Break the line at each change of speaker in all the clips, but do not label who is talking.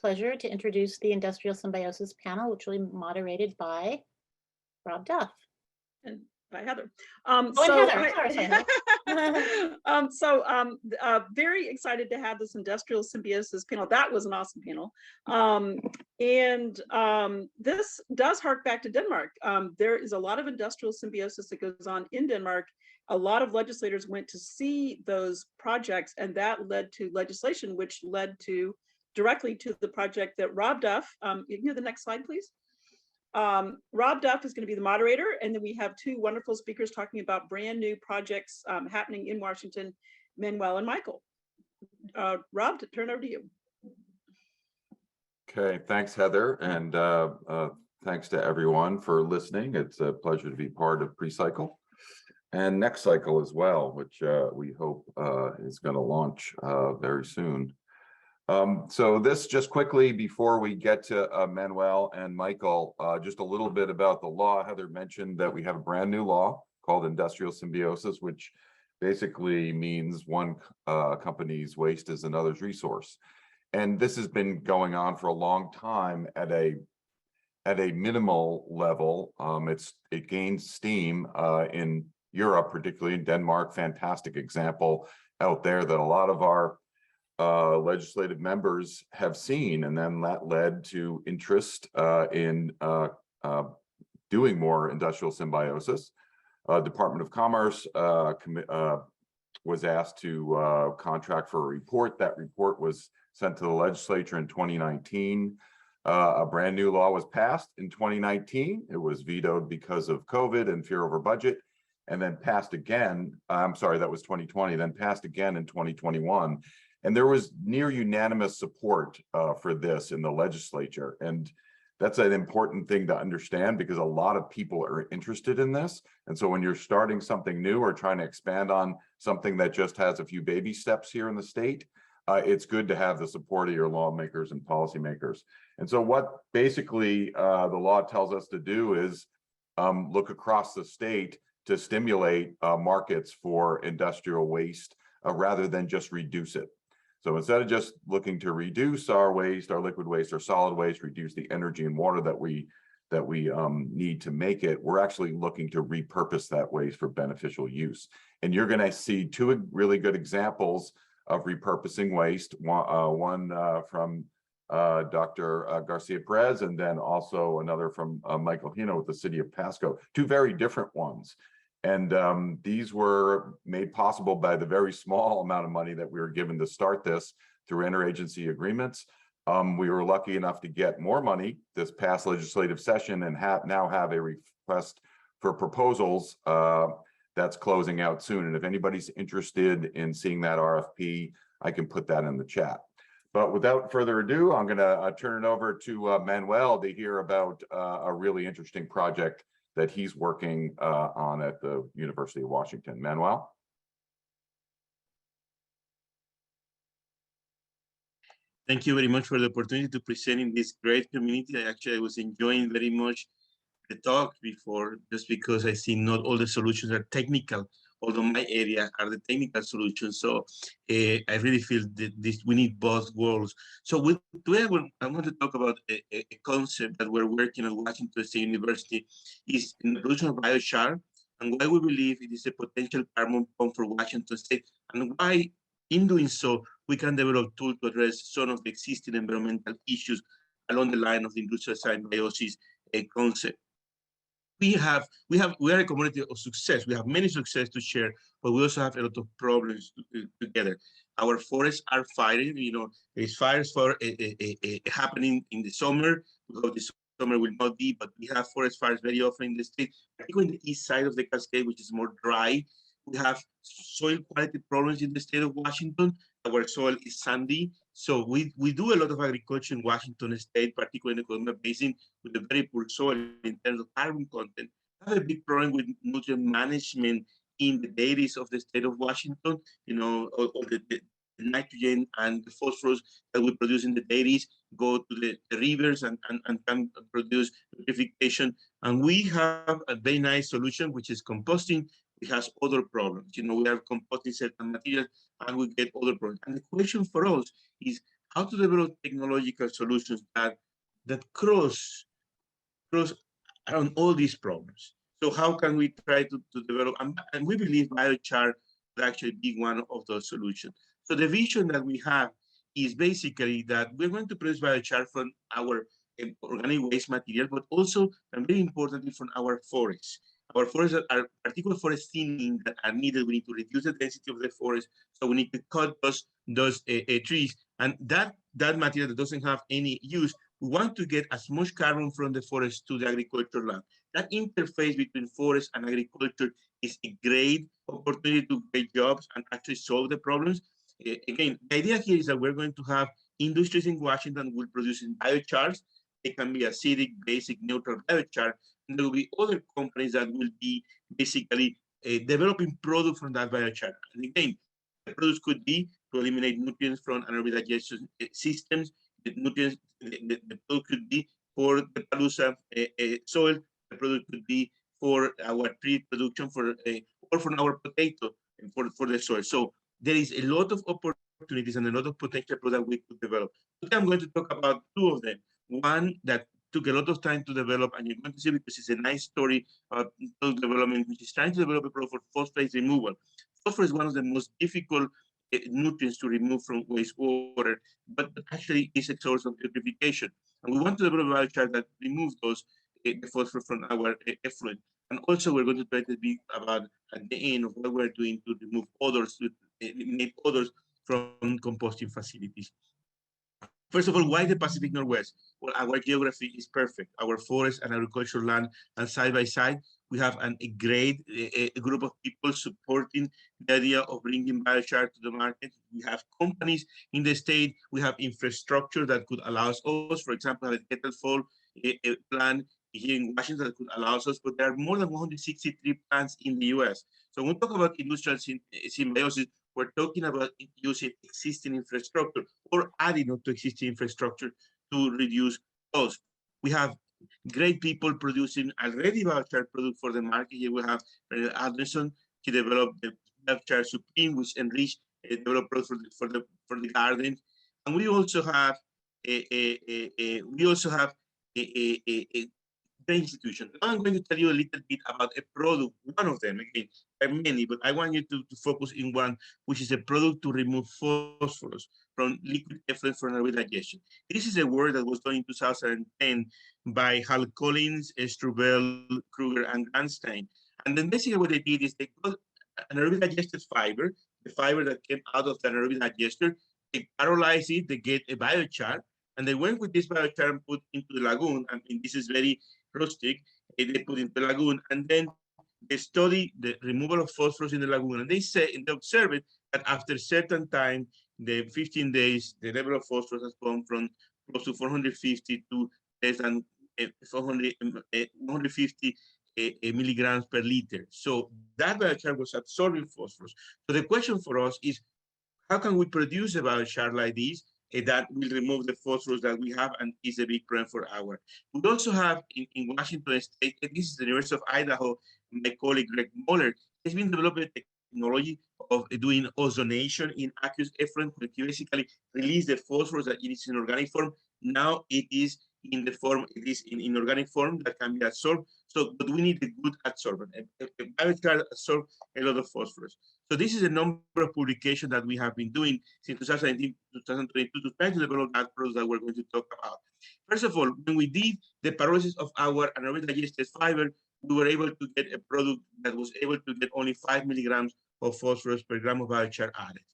pleasure to introduce the Industrial Symbiosis panel, which will be moderated by Rob Duff.
And by Heather. Very excited to have this Industrial Symbiosis panel. That was an awesome panel. This does hark back to Denmark. There is a lot of industrial symbiosis that goes on in Denmark. A lot of legislators went to see those projects, and that led to legislation, which led to directly to the project that Rob Duff, you can go to the next slide, please. Rob Duff is going to be the moderator, and then we have two wonderful speakers talking about brand new projects happening in Washington, Manuel and Michael. Rob, to turn over to you.
Okay, thanks, Heather, and thanks to everyone for listening. It's a pleasure to be part of Precycle and Next Cycle as well, which we hope is going to launch very soon. So this just quickly before we get to Manuel and Michael, just a little bit about the law. Heather mentioned that we have a brand new law called Industrial Symbiosis, which basically means one company's waste is another's resource. And this has been going on for a long time at a minimal level. It gained steam in Europe, particularly in Denmark. Fantastic example out there that a lot of our legislative members have seen, and then that led to interest in doing more industrial symbiosis. Department of Commerce was asked to contract for a report. That report was sent to the legislature in 2019. A brand new law was passed in 2019. It was vetoed because of COVID and fear over budget, and then passed again. I'm sorry, that was 2020, then passed again in 2021. And there was near unanimous support for this in the legislature. And that's an important thing to understand because a lot of people are interested in this. And so when you're starting something new or trying to expand on something that just has a few baby steps here in the state, it's good to have the support of your lawmakers and policymakers. And so what basically the law tells us to do is look across the state to stimulate markets for industrial waste rather than just reduce it. So instead of just looking to reduce our waste, our liquid waste, our solid waste, reduce the energy and water that we need to make it, we're actually looking to repurpose that waste for beneficial use. And you're going to see two really good examples of repurposing waste. One from Dr. Garcia-Perez, and then also another from Michael Henao with the city of Pasco. Two very different ones. And these were made possible by the very small amount of money that we were given to start this through interagency agreements. We were lucky enough to get more money this past legislative session and now have a request for proposals that's closing out soon. And if anybody's interested in seeing that RFP, I can put that in the chat. But without further ado, I'm going to turn it over to Manuel to hear about a really interesting project that he's working on at the University of Washington. Manuel?
Thank you very much for the opportunity to present in this great community. I was enjoying very much the talk before, just because I see not all the solutions are technical, although my area are the technical solutions. So I really feel that we need both worlds. So today I want to talk about a concept that we're working at Washington State University, is in the production of biochar, and why we believe it is a potential carbon pump for Washington State, and why in doing so, we can develop tools to address some of the existing environmental issues along the line of the industrial symbiosis concept. We are a community of success. We have many success to share, but we also have a lot of problems together. Our forests are firing. There's fires happening in the summer. We hope this summer will not be, but we have forest fires very often in the state, particularly in the east side of the Cascade, which is more dry. We have soil quality problems in the state of Washington. Our soil is sandy. So we do a lot of agriculture in Washington State, particularly in the Columbia Basin, with a very poor soil in terms of carbon content. We have a big problem with nutrient management in the dairies of the state of Washington. All the nitrogen and the phosphorus that we produce in the dairies go to the rivers and can produce purification. And we have a very nice solution, which is composting. It has other problems. We are composting certain materials and we get other problems. And the question for us is, how to develop technological solutions that cross around all these problems. So how can we try to develop, and we believe biochar will actually be one of those solutions. So the vision that we have is basically that we're going to produce biochar from our organic waste material, but also, and very importantly, from our forests. Our forests are particular forest thinning that are needed. We need to reduce the density of the forest, so we need to cut those trees. And that material that doesn't have any use, we want to get as much carbon from the forest to the agricultural land. That interface between forest and agriculture is a great opportunity to create jobs and actually solve the problems. Again, the idea here is that we're going to have industries in Washington will produce biochars. It can be acidic, basic, neutral biochar. And there will be other companies that will be basically developing product from that biochar. And again, the products could be to eliminate nutrients from anaerobic digestion systems. The nutrients, the product could be for the Palusa soil. The product could be for our tree production, or for our potato for the soil. So there is a lot of opportunities and a lot of potential products we could develop. Today I'm going to talk about two of them. One that took a lot of time to develop, and you're going to see because it's a nice story about product development, which is trying to develop a product for phosphate removal. Phosphorus is one of the most difficult nutrients to remove from wastewater, but actually is a source of purification. And we want to develop a biochar that removes the phosphorus from our effluent. And also we're going to try to be about at the end of what we're doing to remove odors, to eliminate odors from composting facilities. First of all, why the Pacific Northwest? Well, our geography is perfect. Our forest and agricultural land, and side by side, we have a great group of people supporting the idea of bringing biochar to the market. We have companies in the state. We have infrastructure that could allow us, for example, a kettle fall plant here in Washington that could allow us, but there are more than 163 plants in the US. So when we talk about industrial symbiosis, we're talking about using existing infrastructure or adding on to existing infrastructure to reduce costs. We have great people producing already biochar product for the market. Here we have Anderson. He developed the Biochar Supreme, which enriched developed products for the garden. And we also have a institution. Now I'm going to tell you a little bit about a product, one of them, again, there are many, but I want you to focus in one, which is a product to remove phosphorus from liquid effluent for anaerobic digestion. This is a work that was done in 2010 by Hal Collins, Struble, Kruger, and Grandstein. And then basically what they did is they got anaerobic digested fiber, the fiber that came out of the anaerobic digester, they pyrolyze it, they get a biochar, and they went with this biochar and put into the lagoon. I mean, this is very rustic. They put into the lagoon, and then they study the removal of phosphorus in the lagoon. And they say, and they observe it, that after a certain time, the 15 days, the level of phosphorus has gone from close to 450 to less than 150 milligrams per liter. So that biochar was absorbing phosphorus. So the question for us is, how can we produce a biochar like this that will remove the phosphorus that we have and is a big problem for our. We also have in Washington State, this is the University of Idaho, my colleague Greg Moller has been developing a technology of doing ozonation in aqueous effluent, which basically release the phosphorus that it is in organic form. Now it is in the form, it is in organic form that can be absorbed. So, but we need a good absorbent. A biochar absorbs a lot of phosphorus. So this is a number of publications that we have been doing since 2019, 2022 to try to develop that product that we're going to talk about. First of all, when we did the pyrolysis of our anaerobic digested fiber, we were able to get a product that was able to get only 5 milligrams of phosphorus per gram of biochar added.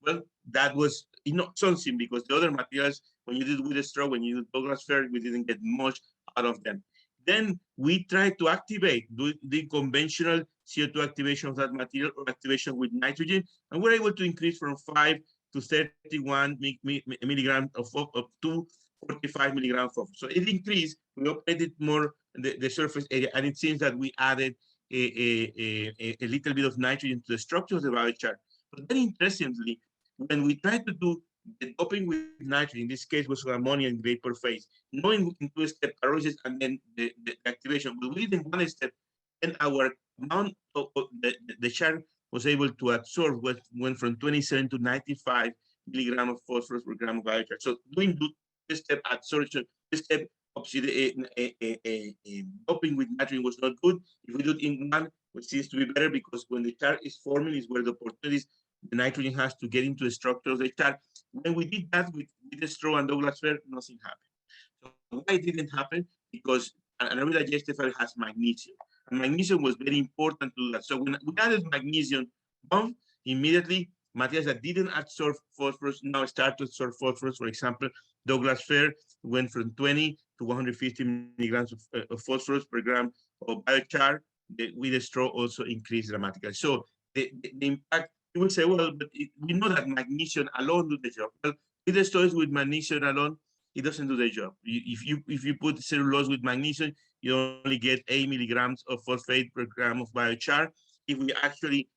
Well, that was not something because the other materials, when you did with the straw, when you did Douglas fir, we didn't get much out of them. Then we tried to activate the conventional CO2 activation of that material or activation with nitrogen, and we're able to increase from 5 to 31 milligrams of 2 45 milligrams of. So it increased, we operated more the surface area, and it seems that we added a little bit of nitrogen to the structure of the biochar. But very interestingly, when we tried to do the doping with nitrogen, in this case was ammonia in vapor phase, knowing in two-step pyrolysis and then the activation, but we did in one step, and our amount of the char was able to absorb, went from 27 to 95 milligram of phosphorus per gram of biochar. So doing this step adsorption, this step doping with nitrogen was not good. If we do it in one, which seems to be better because when the char is forming is where the opportunities the nitrogen has to get into the structure of the char. When we did that with the straw and Douglas fir, nothing happened. So why it didn't happen? Because anaerobic digester has magnesium. And magnesium was very important to do that. So when we added magnesium, boom, immediately materials that didn't absorb phosphorus now start to absorb phosphorus. For example, Douglas fir went from 20 to 150 milligrams of phosphorus per gram of biochar. With the straw also increased dramatically. So the impact, you will say, well, but we know that magnesium alone do the job. Well, with the studies with magnesium alone, it doesn't do the job. If you put cellulose with magnesium, you only get 8 milligrams of phosphate per gram of biochar. If we actually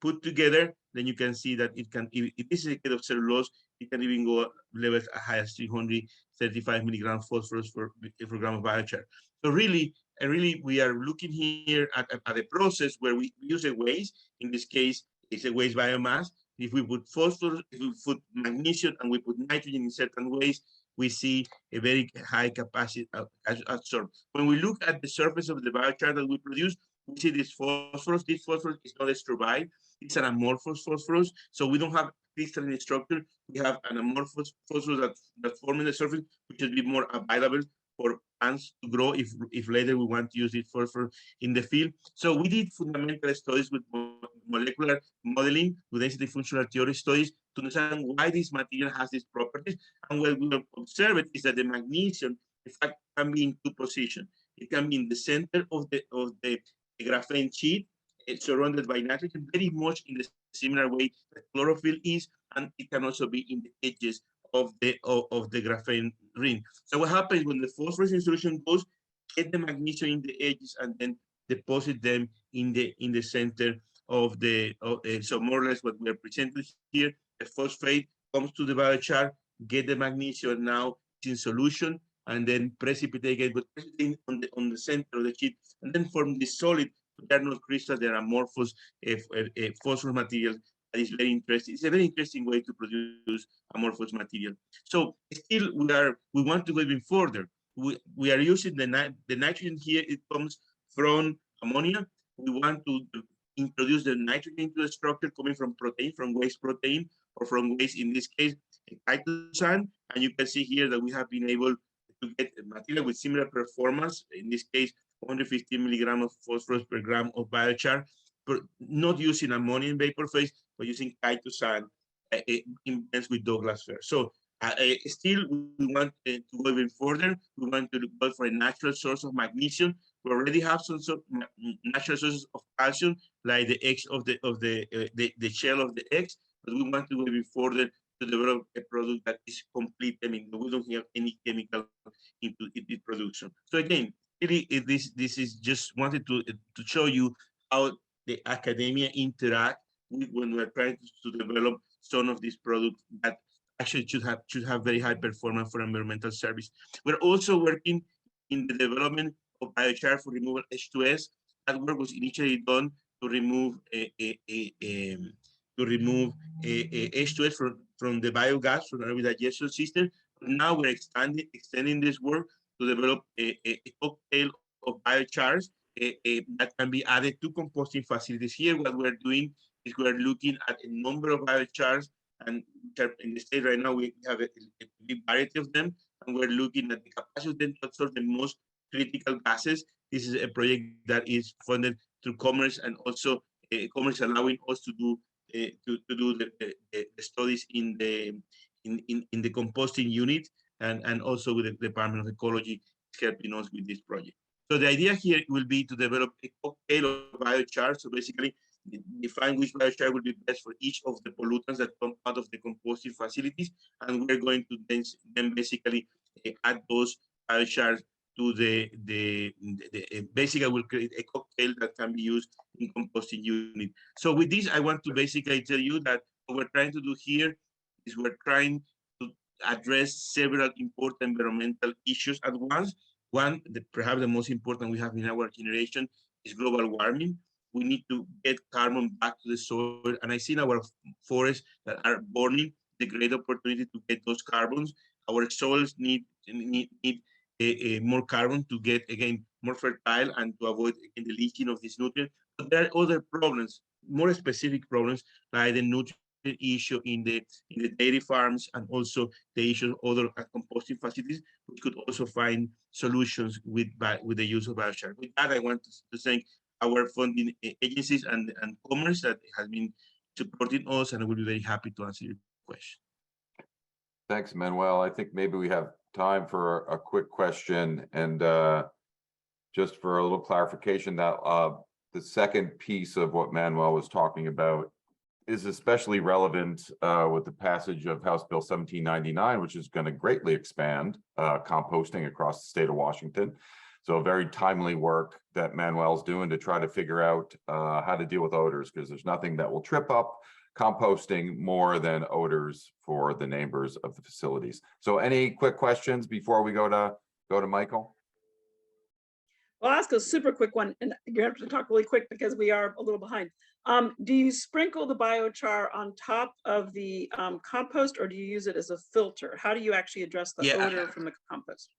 put together, then you can see that it can, if this is a case of cellulose, it can even go levels as high as 335 milligrams phosphorus per gram of biochar. So really, we are looking here at a process where we use a waste. In this case, it's a waste biomass. If we put phosphorus, if we put magnesium, and we put nitrogen in certain ways, we see a very high capacity of absorb. When we look at the surface of the biochar that we produce, we see this phosphorus. This phosphorus is not strobile. It's an amorphous phosphorus. So we don't have crystalline structure. We have an amorphous phosphorus that forms in the surface, which will be more available for plants to grow if later we want to use it for in the field. So we did fundamental studies with molecular modeling, with density functional theory studies to understand why this material has these properties. And what we observed is that the magnesium, in fact, can be in two positions. It can be in the center of the graphene sheet, surrounded by nitrogen, very much in the similar way that chlorophyll is, and it can also be in the edges of the graphene ring. So what happens when the phosphorus in solution goes, get the magnesium in the edges and then deposit them in the center of so more or less what we are presenting here, the phosphate comes to the biochar, get the magnesium, now it's in solution, and then precipitate it, but precipitate on the center of the sheet, and then form this solid. They are not crystals, they are amorphous phosphorus material. That is very interesting. It's a very interesting way to produce amorphous material. So still, we want to go even further. We are using the nitrogen here. It comes from ammonia. We want to introduce the nitrogen into the structure coming from protein, from waste protein, or from waste, in this case, chitosan. And you can see here that we have been able to get material with similar performance. In this case, 150 milligrams of phosphorus per gram of biochar, but not using ammonium vapor phase, but using chitosan in blends with Douglas fir. So still, we want to go even further. We want to go for a natural source of magnesium. We already have some sort of natural sources of calcium, like the eggs of the shell of the eggs, but we want to go even further to develop a product that is complete. I mean, we don't have any chemical into its production. So again, really, this is just wanted to show you how the academia interact with when we're trying to develop some of these products that actually should have very high performance for environmental service. We're also working in the development of biochar for removal H2S. That work was initially done to remove H2S from the biogas from the digestion system. But now we're extending this work to develop a cocktail of biochars that can be added to composting facilities. Here, what we're doing is we're looking at a number of biochars, and in the state right now, we have a big variety of them, and we're looking at the capacity of them to absorb the most critical gases. This is a project that is funded through Commerce, and also Commerce allowing us to do the studies in the composting unit, and also with the Department of Ecology helping us with this project. So the idea here will be to develop a cocktail of biochar. So basically, define which biochar will be best for each of the pollutants that come out of the composting facilities, and we're going to then basically add those biochars to basically we'll create a cocktail that can be used in composting unit. So with this, I want to basically tell you that what we're trying to do here is we're trying to address several important environmental issues at once. One, perhaps the most important we have in our generation, is global warming. We need to get carbon back to the soil. And I see in our forests that are burning, a great opportunity to get those carbons. Our soils need more carbon to get, again, more fertile and to avoid the leaching of this nutrient. But there are other problems, more specific problems, like the nutrient issue in the dairy farms, and also the issue of other composting facilities, which could also find solutions with the use of biochar. With that, I want to thank our funding agencies and Commerce that has been supporting us, and I will be very happy to answer your question.
Thanks, Manuel. I think maybe we have time for a quick question, and just for a little clarification, that the second piece of what Manuel was talking about is especially relevant with the passage of House Bill 1799, which is going to greatly expand composting across the state of Washington. So very timely work that Manuel's doing to try to figure out how to deal with odors, because there's nothing that will trip up composting more than odors for the neighbors of the facilities. So any quick questions before we go to Michael?
Well, I'll ask a super quick one, and you have to talk really quick because we are a little behind. Do you sprinkle the biochar on top of the compost, or do you use it as a filter? How do you actually address the odor from the compost?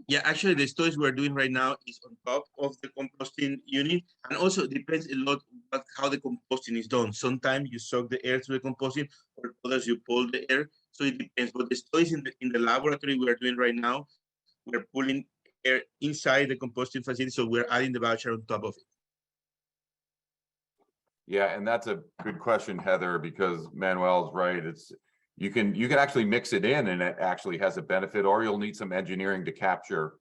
Yeah, actually, the studies we're doing right now is on top of the composting unit, and also it depends a lot about how the composting is done. Sometimes you suck the air through the composting, or others you pull the air. So it depends. But the studies in the laboratory we are doing right now, we're pulling air inside the composting facility, so we're adding the biochar on top of it.
Yeah, and that's a good question, Heather, because Manuel's right. It's you can actually mix it in, and it actually has a benefit, or you'll need some engineering to capture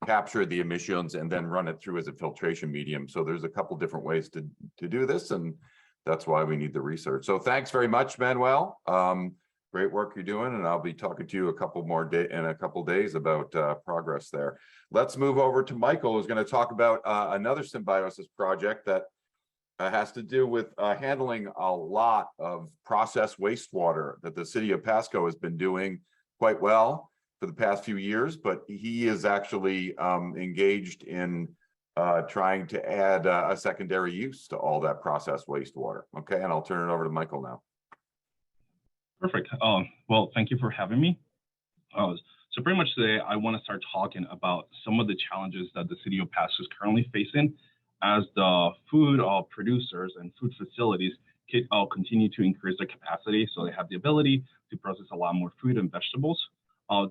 the emissions and then run it through as a filtration medium. So there's a couple different ways to do this, and that's why we need the research. So thanks very much, Manuel. Great work you're doing, and I'll be talking to you in a couple days about progress there. Let's move over to Michael, who's going to talk about another Symbiosis project that has to do with handling a lot of processed wastewater that the city of Pasco has been doing quite well for the past few years, but he is actually engaged in trying to add a secondary use to all that processed wastewater. Okay, and I'll turn it over to Michael now.
Perfect. Well, thank you for having me. So pretty much today, I want to start talking about some of the challenges that the city of Pasco is currently facing as the food producers and food facilities continue to increase their capacity, so they have the ability to process a lot more food and vegetables.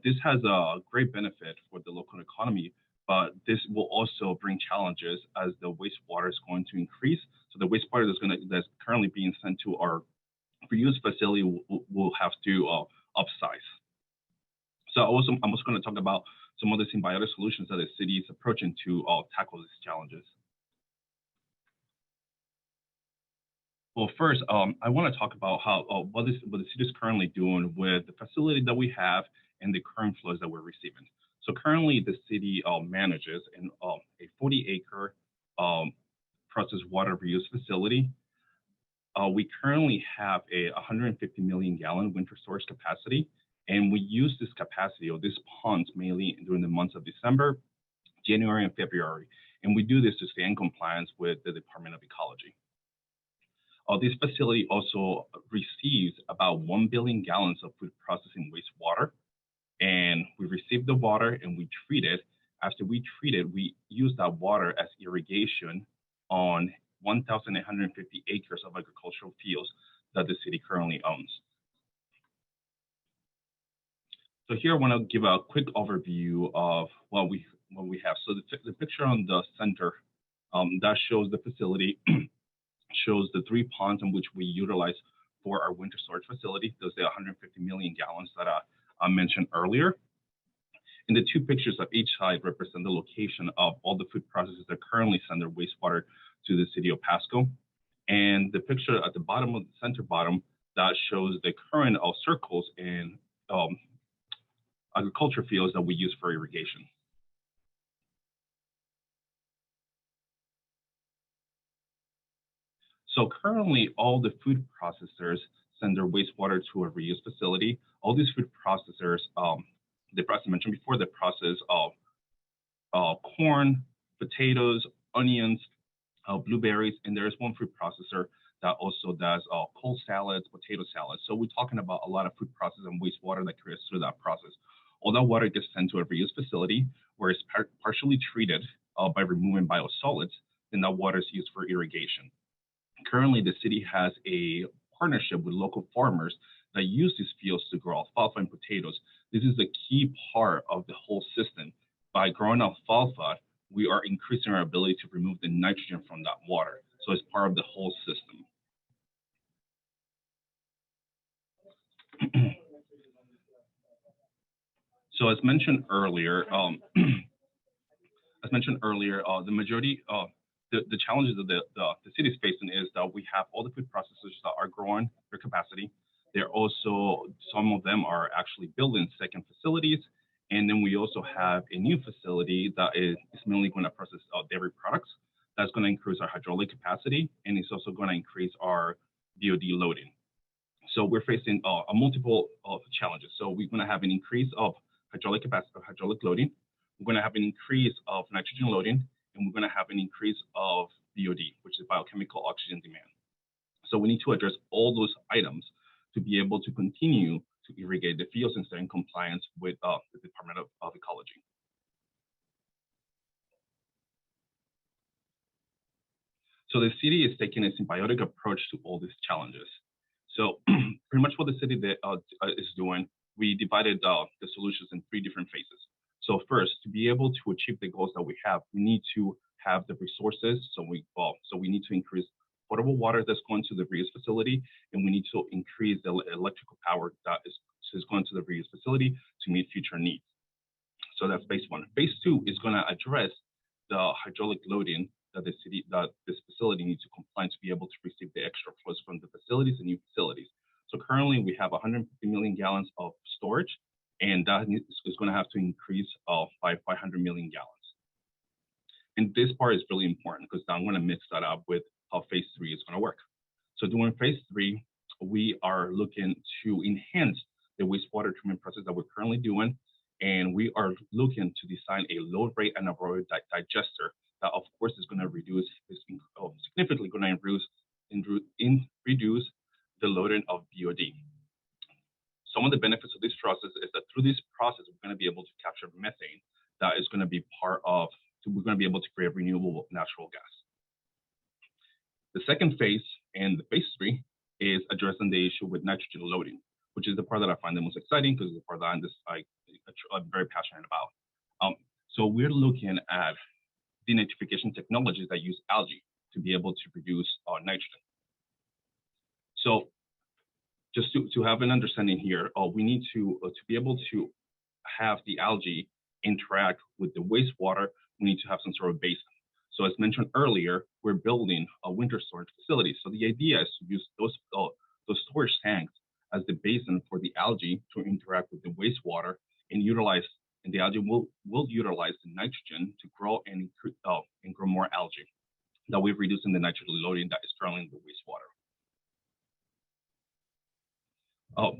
This has a great benefit for the local economy, but this will also bring challenges as the wastewater is going to increase. So the wastewater that's currently being sent to our reuse facility will have to upsize. So I'm also going to talk about some of the symbiotic solutions that the city is approaching to tackle these challenges. Well, first, I want to talk about how what the city is currently doing with the facility that we have and the current flows that we're receiving. So currently, the city manages a 40-acre processed water reuse facility. We currently have a 150 million gallon winter storage capacity, and we use this capacity or these ponds mainly during the months of December, January, and February. And we do this to stay in compliance with the Department of Ecology. This facility also receives about 1 billion gallons of food processing wastewater. And we receive the water and we treat it. After we treat it, we use that water as irrigation on 1,850 acres of agricultural fields that the city currently owns. So here I want to give a quick overview of what we have. So the picture on the center, that shows the facility, shows the 3 ponds in which we utilize for our winter storage facility. Those are 150 million gallons that I mentioned earlier. And the 2 pictures of each side represent the location of all the food processors that currently send their wastewater to the city of Pasco. And the picture at the bottom of the center bottom, that shows the current circles in agriculture fields that we use for irrigation. So currently, all the food processors send their wastewater to a reuse facility. All these food processors, as I mentioned before, they process corn, potatoes, onions, blueberries, and there is one food processor that also does cold salads, potato salads. So we're talking about a lot of food process and wastewater that creates through that process. All that water gets sent to a reuse facility where it's partially treated by removing biosolids, and that water is used for irrigation. Currently, the city has a partnership with local farmers that use these fields to grow alfalfa and potatoes. This is a key part of the whole system. By growing alfalfa, we are increasing our ability to remove the nitrogen from that water. So it's part of the whole system. So as mentioned earlier, the majority of the challenges that the city is facing is that we have all the food processors that are growing their capacity. They're also, some of them are actually building second facilities. And then we also have a new facility that is mainly going to process dairy products. That's going to increase our hydraulic capacity, and it's also going to increase our BOD loading. So we're facing a multiple of challenges. So we're going to have an increase of hydraulic capacity, hydraulic loading. We're going to have an increase of nitrogen loading, and we're going to have an increase of BOD, which is biochemical oxygen demand. So we need to address all those items to be able to continue to irrigate the fields and stay in compliance with the Department of Ecology. So the city is taking a symbiotic approach to all these challenges. So pretty much what the city is doing, we divided the solutions in 3 different phases. So first, to be able to achieve the goals that we have, we need to have the resources. So we need to increase potable water that's going to the reuse facility, and we need to increase the electrical power that is going to the reuse facility to meet future needs. So that's phase 1. Phase 2 is going to address the hydraulic loading that this facility needs to comply to be able to receive the extra flows from the facilities and new facilities. So currently we have 150 million gallons of storage, and that is going to have to increase by 500 million gallons. And this part is really important because I'm going to mix that up with how phase 3 is going to work. So during phase 3, we are looking to enhance the wastewater treatment process that we're currently doing, and we are looking to design a low rate anaerobic digester that, of course, is going to reduce, significantly going to reduce the loading of BOD. Some of the benefits of this process is that through this process, we're going to be able to capture methane that is going to be we're going to be able to create renewable natural gas. The second phase, and the phase 3, is addressing the issue with nitrogen loading, which is the part that I find the most exciting because it's the part that I'm very passionate about. So we're looking at denitrification technologies that use algae to be able to produce nitrogen. So just to have an understanding here, we need to be able to have the algae interact with the wastewater, we need to have some sort of basin. So as mentioned earlier, we're building a winter storage facility. So the idea is to use those storage tanks as the basin for the algae to interact with the wastewater and the algae will utilize the nitrogen to grow and grow more algae. That we're reducing the nitrogen loading that is currently in the wastewater.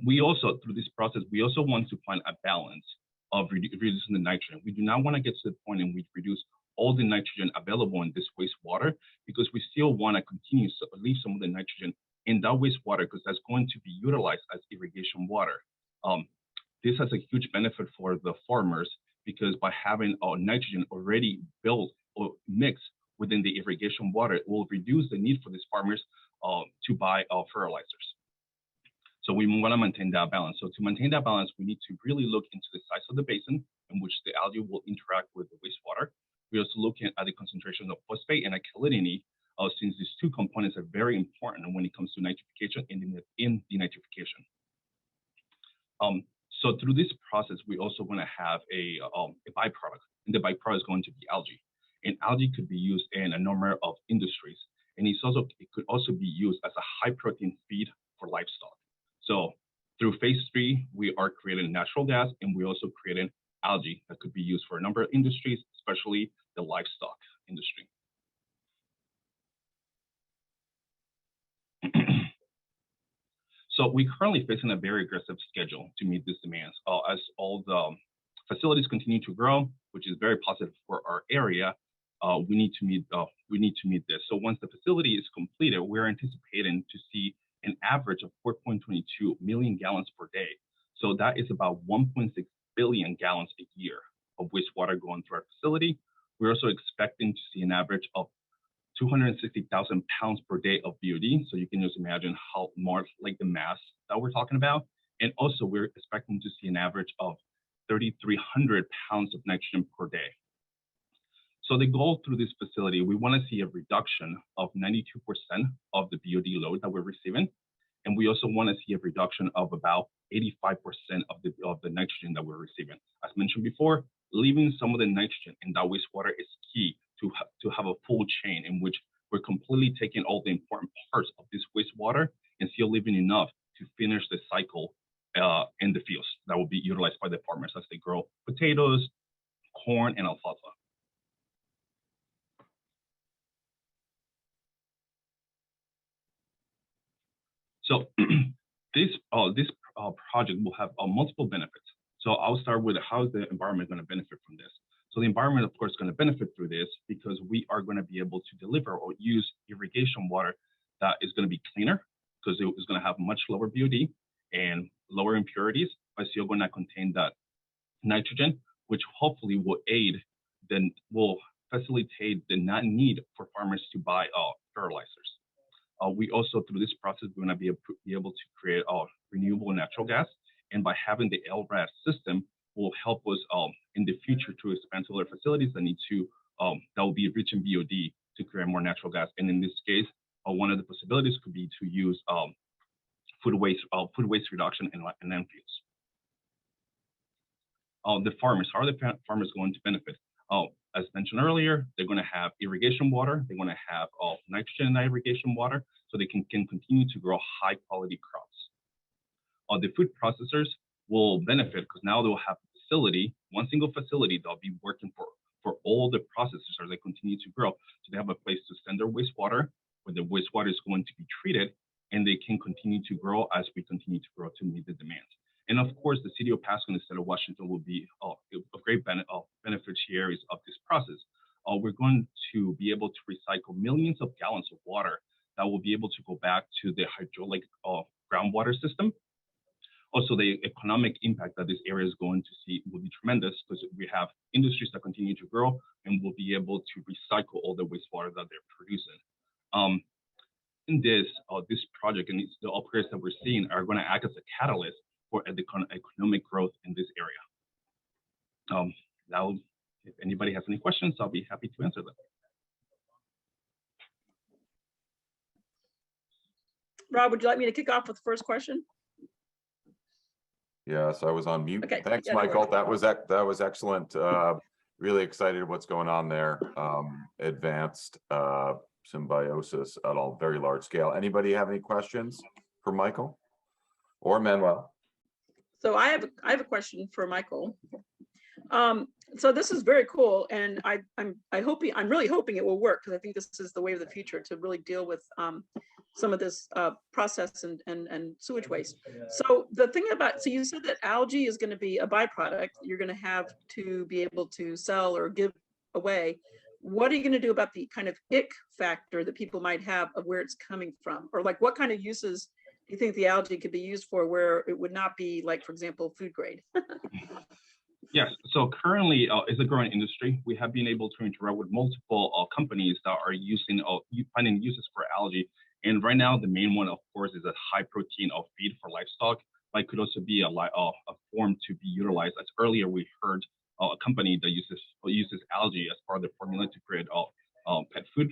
We also, through this process, we also want to find a balance of reducing the nitrogen. We do not want to get to the point in which we reduce all the nitrogen available in this wastewater, because we still want to continue to leave some of the nitrogen in that wastewater because that's going to be utilized as irrigation water. This has a huge benefit for the farmers because by having nitrogen already built or mixed within the irrigation water, it will reduce the need for these farmers to buy fertilizers. So we want to maintain that balance. So to maintain that balance, we need to really look into the size of the basin in which the algae will interact with the wastewater. We're also looking at the concentration of phosphate and alkalinity, since these 2 components are very important when it comes to nitrification and in denitrification. So through this process, we also want to have a byproduct, and the byproduct is going to be algae. And algae could be used in a number of industries, and it could also be used as a high protein feed for livestock. So through phase 3, we are creating natural gas, and we're also creating algae that could be used for a number of industries, especially the livestock industry. So we're currently facing a very aggressive schedule to meet these demands. As all the facilities continue to grow, which is very positive for our area, we need to meet this. So once the facility is completed, we're anticipating to see an average of 4.22 million gallons per day. So that is about 1.6 billion gallons a year of wastewater going through our facility. We're also expecting to see an average of 260,000 pounds per day of BOD. So you can just imagine how more like the mass that we're talking about. And also we're expecting to see an average of 3,300 pounds of nitrogen per day. So the goal through this facility, we want to see a reduction of 92% of the BOD load that we're receiving. And we also want to see a reduction of about 85% of the nitrogen that we're receiving. As mentioned before, leaving some of the nitrogen in that wastewater is key to have a full chain in which we're completely taking all the important parts of this wastewater and still leaving enough to finish the cycle in the fields that will be utilized by the farmers as they grow potatoes, corn, and alfalfa. So this project will have multiple benefits. So I'll start with how is the environment going to benefit from this? So the environment, of course, is going to benefit through this because we are going to be able to deliver or use irrigation water that is going to be cleaner because it is going to have much lower BOD and lower impurities, but still going to contain that nitrogen, which hopefully will will facilitate the not need for farmers to buy fertilizers. We also, through this process, we're going to be able to create renewable natural gas. And by having the LRAS system will help us in the future to expand to other facilities that need to, that will be rich in BOD to create more natural gas. And in this case, one of the possibilities could be to use food waste reduction in landfills. The farmers, how are the farmers going to benefit? As mentioned earlier, they're going to have irrigation water. They're going to have nitrogen in that irrigation water, so they can continue to grow high quality crops. The food processors will benefit because now they'll have a facility, one single facility that'll be working for all the processors as they continue to grow. So they have a place to send their wastewater, where the wastewater is going to be treated, and they can continue to grow as we continue to grow to meet the demand. And of course, the city of Pasco and the state of Washington will be a great beneficiaries of this process. We're going to be able to recycle millions of gallons of water that will be able to go back to the hydraulic groundwater system. Also, the economic impact that this area is going to see will be tremendous because we have industries that continue to grow and will be able to recycle all the wastewater that they're producing. In this project and the upgrades that we're seeing are going to act as a catalyst for economic growth in this area. Now, if anybody has any questions, I'll be happy to answer them.
Rob, would you like me to kick off with the first question?
Yes, I was on mute.
Okay.
Thanks,
Yeah, no
Michael.
worries.
That was excellent. Really excited what's going on there. Advanced symbiosis at a very large scale. Anybody have any questions for Michael or Manuel?
So I have a question for Michael. So this is very cool, and I'm really hoping it will work because I think this is the way of the future to really deal with some of this process and sewage waste. So the thing about, so you said that algae is going to be a byproduct you're going to have to be able to sell or give away. What are you going to do about the kind of ick factor that people might have of where it's coming from? Or like what kind of uses do you think the algae could be used for where it would not be, like, for example, food grade?
Yes, so currently it's a growing industry. We have been able to interact with multiple companies that are finding uses for algae. And right now, the main one, of course, is a high protein feed for livestock, but it could also be a form to be utilized. As earlier, we heard a company that uses algae as part of the formula to create pet food.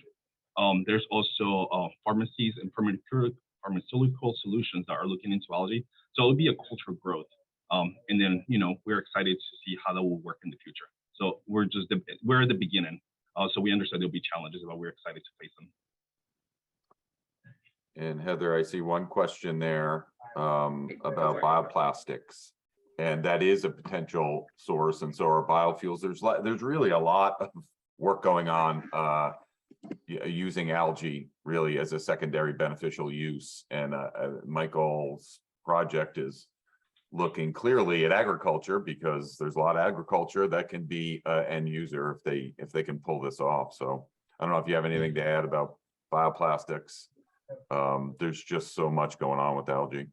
There's also pharmacies and pharmaceutical solutions that are looking into algae. So it would be a cultural growth. And then, we're excited to see how that will work in the future. So we're at the beginning. So we understand there'll be challenges, but we're excited to face them.
And Heather, I see one question there about bioplastics, and that is a potential source. And so are biofuels. There's really a lot of work going on using algae really as a secondary beneficial use. And Michael's project is looking clearly at agriculture, because there's a lot of agriculture that can be an end user if they can pull this off. So I don't know if you have anything to add about bioplastics. There's just so much going on with algae.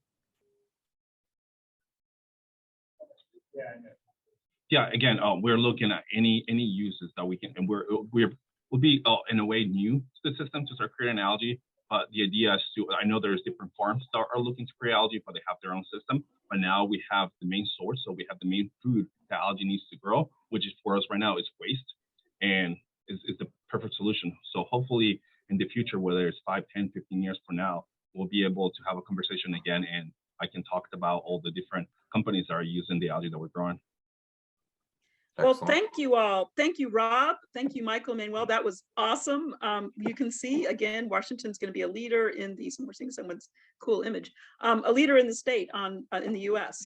Yeah, again, we're looking at any uses that we can, and we'll be in a way new to the system to start creating algae. But the idea is to, I know there's different farms that are looking to create algae, but they have their own system. But now we have the main source, so we have the main food that algae needs to grow, which is for us right now is waste, and is the perfect solution. So hopefully in the future, whether it's 5, 10, 15 years from now, we'll be able to have a conversation again, and I can talk about all the different companies that are using the algae that we're growing.
Well,
Excellent.
thank you all. Thank you, Rob. Thank you, Michael, Manuel. That was awesome. You can see, again, Washington's going to be a leader in these, we're seeing someone's cool image, a leader in the state in the US